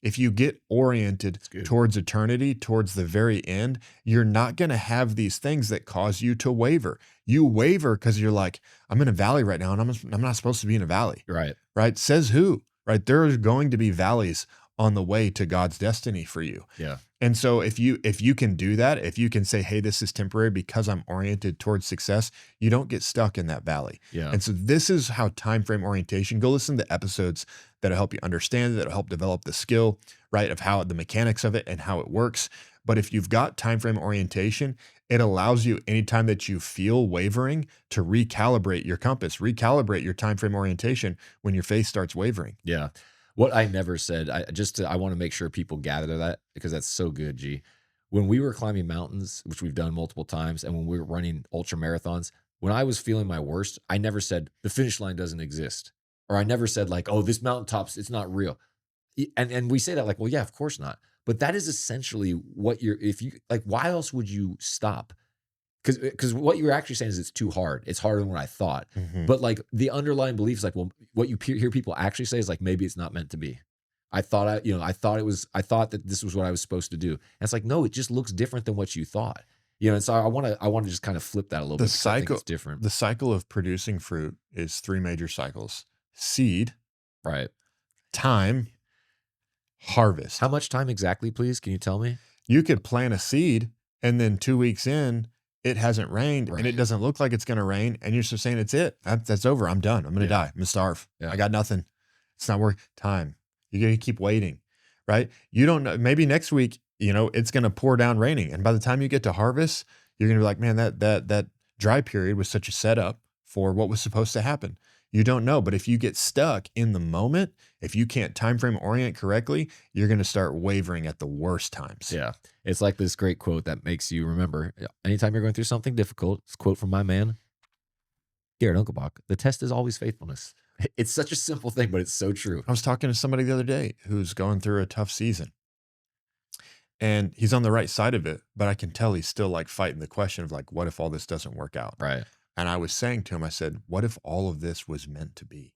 If you get oriented towards eternity, towards the very end, you're not going to have these things that cause you to waver. You waver because you're like, I'm in a valley right now and I'm not supposed to be in a valley. Right. Right. Says who? Right. There are going to be valleys on the way to God's destiny for you. Yeah. And so if you can do that, if you can say, hey, this is temporary because I'm oriented towards success, you don't get stuck in that valley. Yeah. And so this is how timeframe orientation, go listen to episodes that'll help you understand it, that'll help develop the skill, right, of how the mechanics of it and how it works. But if you've got time frame orientation, it allows you anytime that you feel wavering to recalibrate your compass, recalibrate your time frame orientation when your faith starts wavering. Yeah. What I never said, I want to make sure people gather to that because that's so good, G. When we were climbing mountains, which we've done multiple times, and when we were running ultra marathons, when I was feeling my worst, I never said the finish line doesn't exist. Or I never said like, oh, this mountaintop's, it's not real. And we say that like, well, yeah, of course not. But that is essentially what if you like, why else would you stop? Because what you're actually saying is it's too hard. It's harder than what I thought. Mhm. But like the underlying belief is like, well, what you hear people actually say is like, maybe it's not meant to be. I thought that this was what I was supposed to do. And it's like, no, it just looks different than what you thought. And so I want to just kind of flip that a little The bit. 'Cause I think cycle, it's different. the cycle of producing fruit is 3 major cycles: seed, Right. time, harvest. How much time exactly, please? Can you tell me? You could plant a seed and then 2 weeks in, it hasn't rained and it Right. doesn't look like it's going to rain. And you're just saying, it's it. That's over. I'm done. I'm going to Yeah. die. I'm going to starve. Yeah. I got nothing. It's not worth time. You got to keep waiting, right? You don't know. Maybe next week, it's going to pour down raining. And by the time you get to harvest, you're going to be like, man, that dry period was such a setup for what was supposed to happen. You don't know. But if you get stuck in the moment, if you can't time frame orient correctly, you're going to start wavering at the worst times. Yeah. It's like this great quote that makes you remember anytime you're going through something difficult. It's a quote from my man, Garrett and Nick. The test is always faithfulness. It's such a simple thing, but it's so true. I was talking to somebody the other day who's going through a tough season. And he's on the right side of it, but I can tell he's still like fighting the question of like, what if all this doesn't work out? Right. And I was saying to him, I said, what if all of this was meant to be?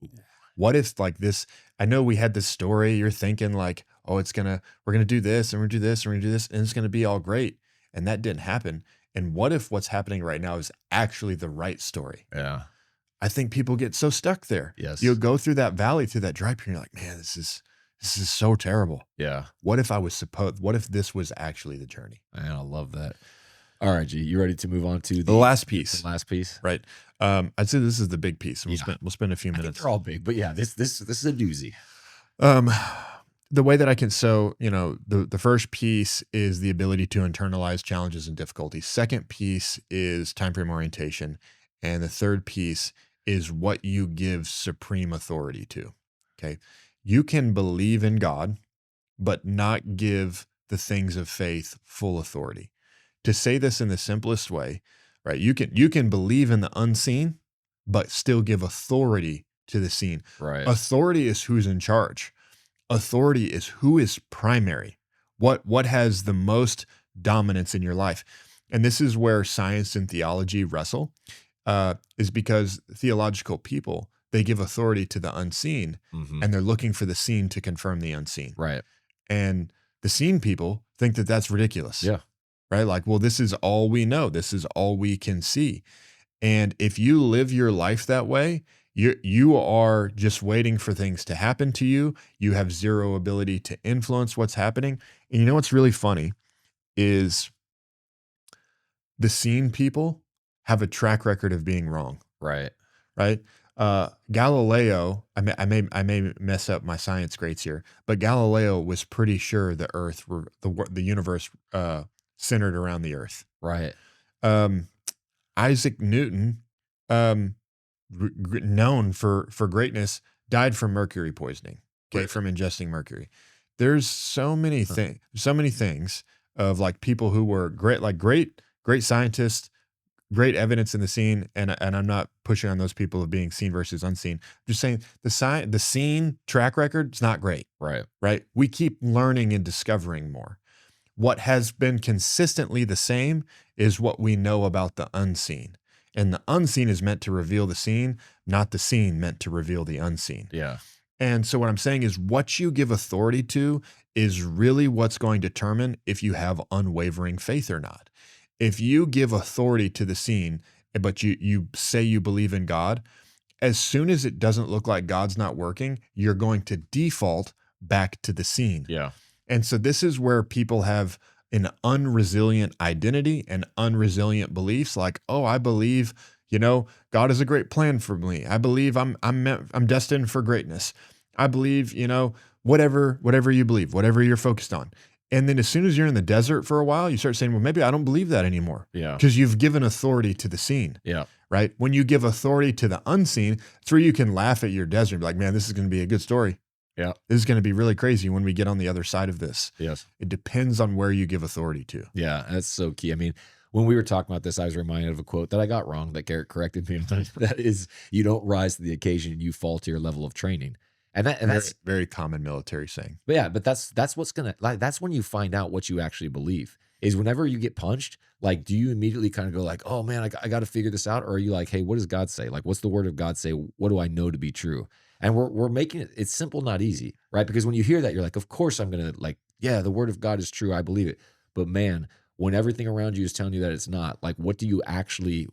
What if like this, I know we had this story, you're thinking like, oh, we're going to do this and we're going to do this and we're going to do this and it's going to be all great. And that didn't happen. And what if what's happening right now is actually the right story? Yeah. I think people get so stuck there. Yes. You'll go through that valley, through that dry period. You're like, man, this is so terrible. Yeah. What if this was actually the journey? Man, I love that. All right, G, you ready to move on to The last piece, the last piece? right? I'd say this is the big piece. And we'll spend a few I think minutes. they're all big, but yeah, this is a doozy. The way that I can, the first piece is the ability to internalize challenges and difficulties. Second piece is time frame orientation. And the third piece is what you give supreme authority to. Okay. You can believe in God, but not give the things of faith full authority. To say this in the simplest way, right? You can believe in the unseen, but still give authority to the seen. Right. Authority is who's in charge. Authority is who is primary. What has the most dominance in your life? And this is where science and theology wrestle, is because theological people, they give authority to the unseen, and they're looking for the seen to confirm the unseen. Right. And the seen people think that that's ridiculous. Yeah. Right? Like, well, this is all we know. This is all we can see. And if you live your life that way, you are just waiting for things to happen to you. You have zero ability to influence what's happening. And you know what's really funny is the seen people have a track record of being wrong. Right. Right? Galileo, I may mess up my science grades here, but Galileo was pretty sure the Earth, the universe, centered around the Earth. Right. Isaac Newton, known for greatness, died from mercury poisoning. Okay, Right. from ingesting mercury. There's so many things of like people who were great scientists, great evidence in the scene, and I'm not pushing on those people of being seen versus unseen. I'm just saying the scene track record is not great. Right. Right? We keep learning and discovering more. What has been consistently the same is what we know about the unseen. And the unseen is meant to reveal the seen, not the seen meant to reveal the unseen. Yeah. And so what I'm saying is what you give authority to is really what's going to determine if you have unwavering faith or not. If you give authority to the seen, but you say you believe in God, as soon as it doesn't look like God's not working, you're going to default back to the seen. Yeah. And so this is where people have an unresilient identity and unresilient beliefs like, oh, I believe, God has a great plan for me. I believe I'm destined for greatness. I believe, whatever you believe, whatever you're focused on. And then as soon as you're in the desert for a while, you start saying, well, maybe I don't believe that anymore. Yeah. Because you've given authority to the seen. Yeah. Right? When you give authority to the unseen, it's where you can laugh at your desert and be like, man, this is going to be a good story. Yeah. This is going to be really crazy when we get on the other side of this. Yes. It depends on where you give authority to. Yeah. That's so key. I mean, when we were talking about this, I was reminded of a quote that I got wrong that Garrett corrected me on. That is, you don't rise to the occasion, you fall to your level of training. And that's very, very common military saying. But yeah, but that's what's gonna, like, that's when you find out what you actually believe. Is whenever you get punched, like, do you immediately kind of go like, oh man, I got to figure this out? Or are you like, hey, what does God say? Like, what's the word of God say? What do I know to be true? And we're making it, it's simple, not easy, right? Because when you hear that, you're like, of course I'm going to, like, yeah, the word of God is true. I believe it. But man, when everything around you is telling you that it's not, like, what do you actually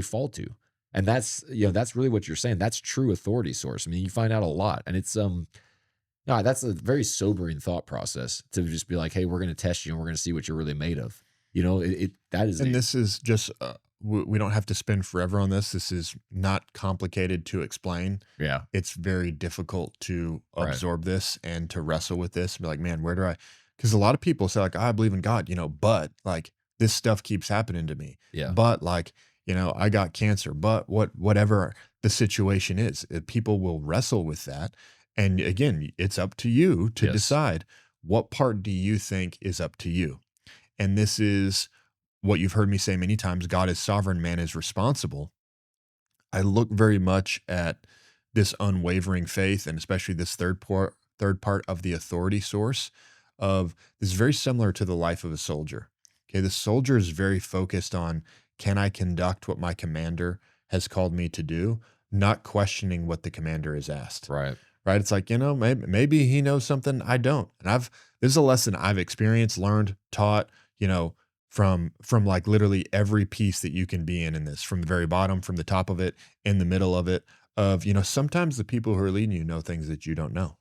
fall to? And that's, that's really what you're saying. That's true authority source. I mean, you find out a lot, and it's, no, that's a very sobering thought process to just be like, hey, we're going to test you and we're going to see what you're really made of. This is just, we don't have to spend forever on this. This is not complicated to explain. Yeah. It's very difficult to absorb this and to wrestle with this and be like, man, because a lot of people say like, I believe in God, but like this stuff keeps happening to me. Yeah. But like, I got cancer, but whatever the situation is, people will wrestle with that. And again, it's up to you to decide what part do you think is up to you. And this is what you've heard me say many times, God is sovereign, man is responsible. I look very much at this unwavering faith, and especially this third part of the authority source of this is very similar to the life of a soldier. Okay, the soldier is very focused on, can I conduct what my commander has called me to do, not questioning what the commander has asked. Right. Right. It's like, maybe he knows something I don't. And this is a lesson I've experienced, learned, taught, from like literally every piece that you can be in this, from the very bottom, from the top of it, in the middle of it, of, sometimes the people who are leading you know things that you don't know.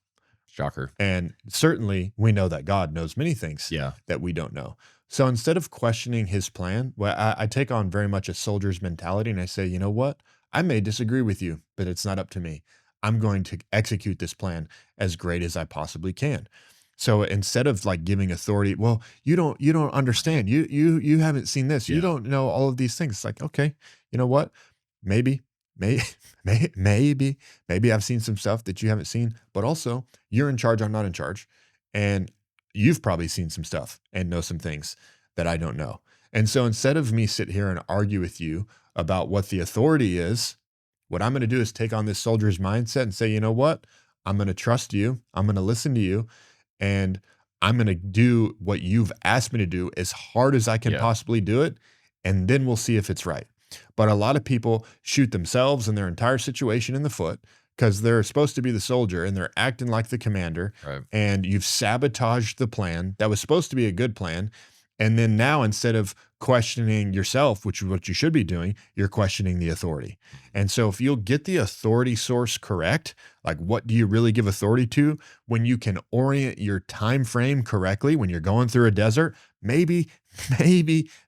Shocker. And certainly we know that God knows many things that we don't know. So instead of questioning his plan, well, I take on very much a soldier's mentality, and I say, you know what? I may disagree with you, but it's not up to me. I'm going to execute this plan as great as I possibly can. So instead of like giving authority, well, you don't understand. You haven't seen this. You don't know all of these things. It's like, okay, you know what? Maybe I've seen some stuff that you haven't seen, but also you're in charge. I'm not in charge. And you've probably seen some stuff and know some things that I don't know. And so instead of me sit here and argue with you about what the authority is, what I'm going to do is take on this soldier's mindset and say, you know what? I'm going to trust you. I'm going to listen to you. And I'm going to do what you've asked me to do as hard as I can possibly do it. And then we'll see if it's right. But a lot of people shoot themselves and their entire situation in the foot because they're supposed to be the soldier and they're acting like the commander. Right. And you've sabotaged the plan that was supposed to be a good plan. And then now, instead of questioning yourself, which is what you should be doing, you're questioning the authority. And so if you'll get the authority source correct, like what do you really give authority to, when you can orient your time frame correctly, when you're going through a desert, maybe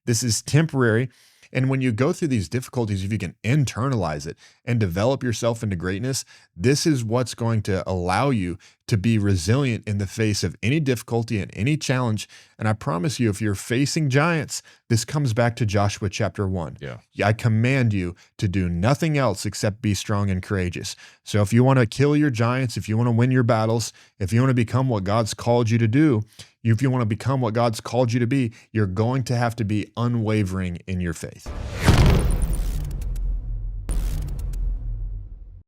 this is temporary. And when you go through these difficulties, if you can internalize it and develop yourself into greatness, this is what's going to allow you to be resilient in the face of any difficulty and any challenge. And I promise you, if you're facing giants, this comes back to Joshua chapter 1. Yeah. I command you to do nothing else except be strong and courageous. So if you want to kill your giants, if you want to win your battles, if you want to become what God's called you to do, if you want to become what God's called you to be, you're going to have to be unwavering in your faith.